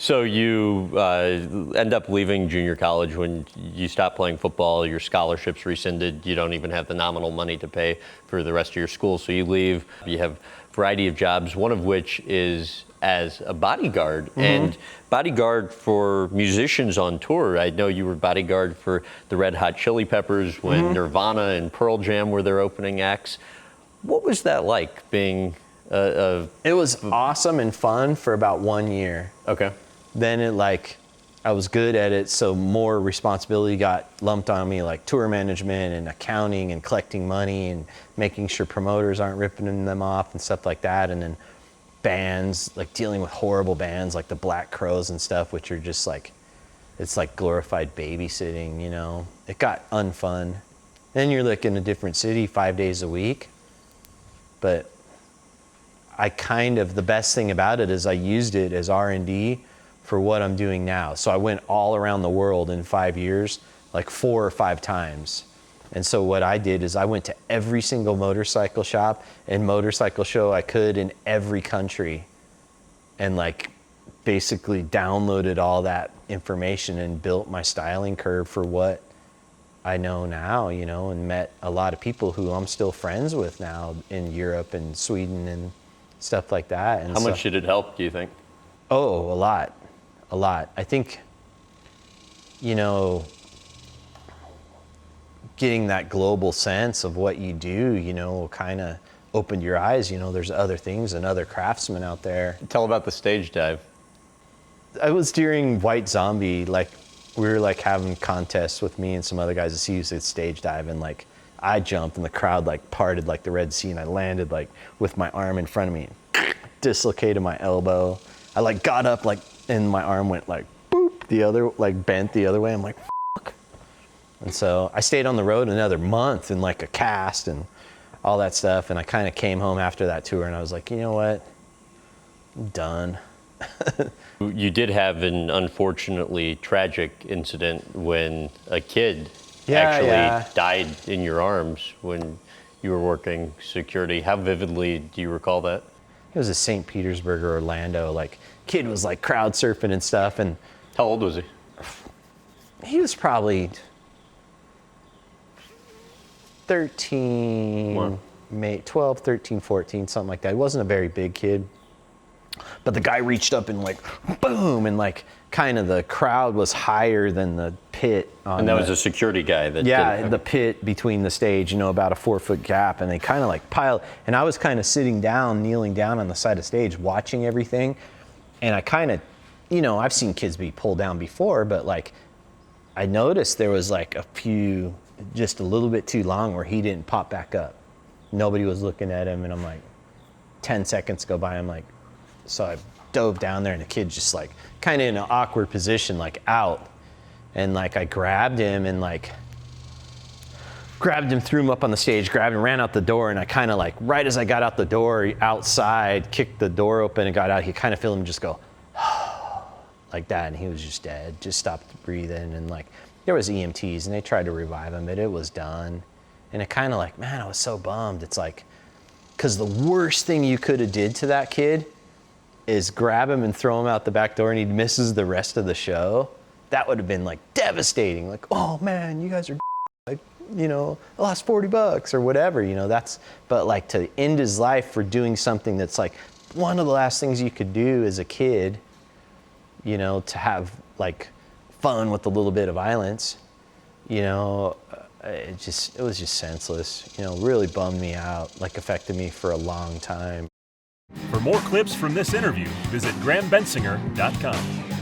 So you end up leaving junior college when you stop playing football, your scholarship's rescinded, you don't even have the nominal money to pay for the rest of your school. So you leave, you have a variety of jobs, one of which is as a bodyguard. Mm-hmm. And bodyguard for musicians on tour. I know you were bodyguard for the Red Hot Chili Peppers when Nirvana and Pearl Jam were their opening acts. What was that like being It was awesome and fun for about 1 year. Okay. Then I was good at it, so more responsibility got lumped on me, like tour management and accounting and collecting money and making sure promoters aren't ripping them off and stuff like that. And then bands, like dealing with horrible bands like the Black Crowes and stuff, which are just like, it's like glorified babysitting, you know. It got unfun. Then you're like in a different city 5 days a week. But the best thing about it is I used it as R&D for what I'm doing now. So I went all around the world in 5 years, like 4 or 5 times. And so what I did is I went to every single motorcycle shop and motorcycle show I could in every country, and like basically downloaded all that information and built my styling curve for what I know now, you know, and met a lot of people who I'm still friends with now in Europe and Sweden and stuff like that. And how much did it help, do you think? Oh, a lot. I think, you know, getting that global sense of what you do, you know, kind of opened your eyes. You know, there's other things and other craftsmen out there. Tell about the stage dive. I was during White Zombie, like we were like having contests with me and some other guys to see who could stage dive, and like I jumped and the crowd like parted like the Red Sea, and I landed like with my arm in front of me, dislocated my elbow. I like got up like and my arm went like boop the other, like bent the other way. I'm like fuck. And so I stayed on the road another month in like a cast and all that stuff, and I kind of came home after that tour and I was like, you know what, I'm done. You did have an unfortunately tragic incident when a kid died in your arms when you were working security. How vividly do you recall that? It was a St. Petersburg or Orlando, like kid was like crowd surfing and stuff. And how old was he? He was probably 13, wow. 12, 13, 14, something like that. He wasn't a very big kid. But the guy reached up and like, boom, and like kind of the crowd was higher than the pit. And that was a security guy that the pit between the stage, you know, about a 4-foot gap, and they kind of like piled. And I was kind of sitting down, kneeling down on the side of stage, watching everything. And I kind of, you know, I've seen kids be pulled down before, but like I noticed there was like a few, just a little bit too long where he didn't pop back up. Nobody was looking at him, and I'm like, 10 seconds go by, I'm like, so I dove down there, and the kid just like kind of in an awkward position, like out. And like I grabbed him, threw him up on the stage, grabbed him, ran out the door, and I kind of like, right as I got out the door outside, kicked the door open and got out, he kind of felt him just go, like that, and he was just dead, just stopped breathing. And like there was EMTs, and they tried to revive him, but it was done. And it kind of like, man, I was so bummed. It's like, because the worst thing you could have did to that kid is grab him and throw him out the back door, and he misses the rest of the show. That would have been like devastating. Like, oh man, you guys are like, you know, I lost $40 or whatever, you know, but like to end his life for doing something that's like one of the last things you could do as a kid, you know, to have like fun with a little bit of violence, you know, it was just senseless, you know, really bummed me out, like affected me for a long time. For more clips from this interview, visit GrahamBensinger.com.